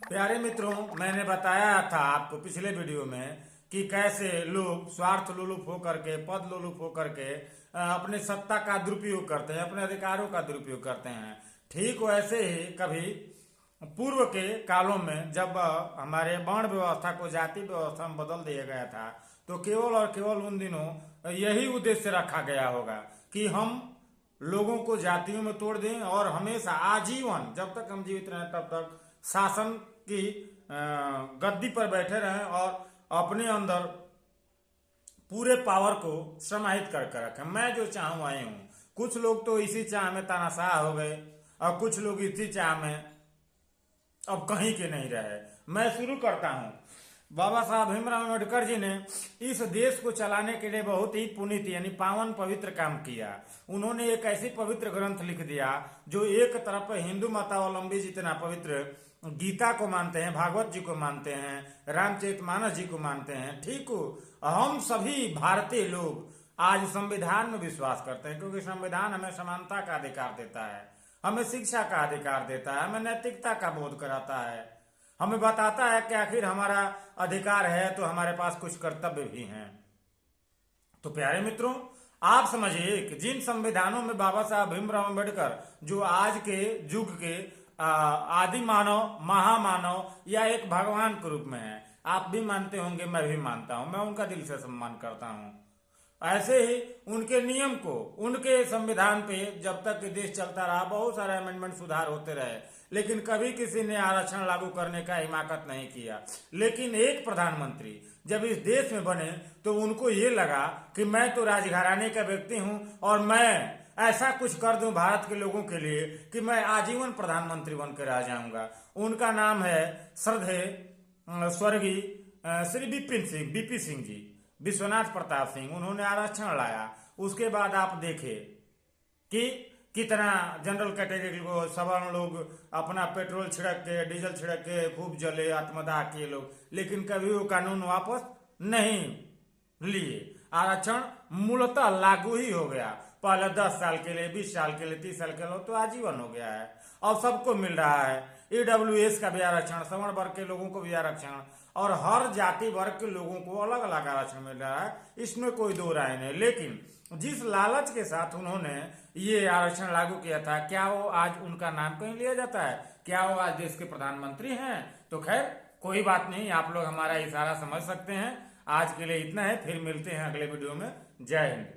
प्यारे मित्रों, मैंने बताया था आपको पिछले वीडियो में कि कैसे लोग स्वार्थ लोलुप होकर के, पद लोलुप होकर के अपने सत्ता का दुरुपयोग करते हैं, अपने अधिकारों का दुरुपयोग करते हैं। ठीक वैसे ही कभी पूर्व के कालों में जब हमारे वर्ण व्यवस्था को जाति व्यवस्था में बदल दिया गया था, तो केवल और केवल उन दिनों यही उद्देश्य रखा गया होगा कि हम लोगों को जातियों में तोड़ दें और हमेशा आजीवन जब तक हम जीवित रहें तब तक शासन की गद्दी पर बैठे रहें और अपने अंदर पूरे पावर को समाहित करके रखें। मैं जो चाहूँ आई हूँ। कुछ लोग तो इसी चाह में तानाशाह हो गए और कुछ लोग इसी चाह में अब कहीं के नहीं रहे। मैं शुरू करता हूँ। बाबा साहब भीमराव अम्बेडकर जी ने इस देश को चलाने के लिए बहुत ही पुनीत यानी पावन पवित्र काम किया। उन्होंने एक ऐसी पवित्र ग्रंथ लिख दिया जो एक तरफ हिंदू मतावलंबी जितना पवित्र गीता को मानते हैं, भागवत जी को मानते हैं, रामचरितमानस जी को मानते हैं, ठीक हो। हम सभी भारतीय लोग आज संविधान में विश्वास करते हैं, क्योंकि संविधान हमें समानता का अधिकार देता है, हमें शिक्षा का अधिकार देता है, हमें नैतिकता का बोध कराता है, हमें बताता है कि आखिर हमारा अधिकार है तो हमारे पास कुछ कर्तव्य भी हैं। तो प्यारे मित्रों, आप समझिए कि जिन संविधानों में बाबा साहब भीमराव अम्बेडकर जो आज के युग के आदि मानव, महामानव या एक भगवान के रूप में है, आप भी मानते होंगे, मैं भी मानता हूं, मैं उनका दिल से सम्मान करता हूं। ऐसे ही उनके नियम को, उनके संविधान पे जब तक देश चलता रहा बहुत सारे अमेंडमेंट सुधार होते रहे, लेकिन कभी किसी ने आरक्षण लागू करने का हिमाकत नहीं किया। लेकिन एक प्रधानमंत्री जब इस देश में बने तो उनको ये लगा कि मैं तो राजघराने का व्यक्ति हूं और मैं ऐसा कुछ कर दूं भारत के लोगों के लिए कि मैं आजीवन प्रधानमंत्री बनकर रह जाऊंगा। उनका नाम है श्रद्धेय स्वर्गीय श्री बीपी सिंह जी, विश्वनाथ प्रताप सिंह। उन्होंने आरक्षण लाया। उसके बाद आप देखे कि कितना जनरल कैटेगरी को सवर्ण लोग अपना पेट्रोल छिड़क के, डीजल छिड़क के खूब जले, आत्मदाह किए लोग, लेकिन कभी वो कानून वापस नहीं लिए। आरक्षण मूलतः लागू ही हो गया। पहले 10 साल के लिए, 20 साल के लिए, 30 साल के लिए, तो आजीवन हो गया है। और सबको मिल रहा है। EWS का भी आरक्षण, सवर्ण वर्ग के लोगों को भी आरक्षण, और हर जाति वर्ग के लोगों को अलग अलग आरक्षण मिल रहा है। इसमें कोई दो राय नहीं। लेकिन जिस लालच के साथ उन्होंने ये आरक्षण लागू किया था, क्या वो आज उनका नाम कहीं लिया जाता है? क्या वो आज देश के प्रधानमंत्री हैं? तो खैर कोई बात नहीं, आप लोग हमारा इशारा समझ सकते हैं। आज के लिए इतना है, फिर मिलते हैं अगले वीडियो में। जय हिंद।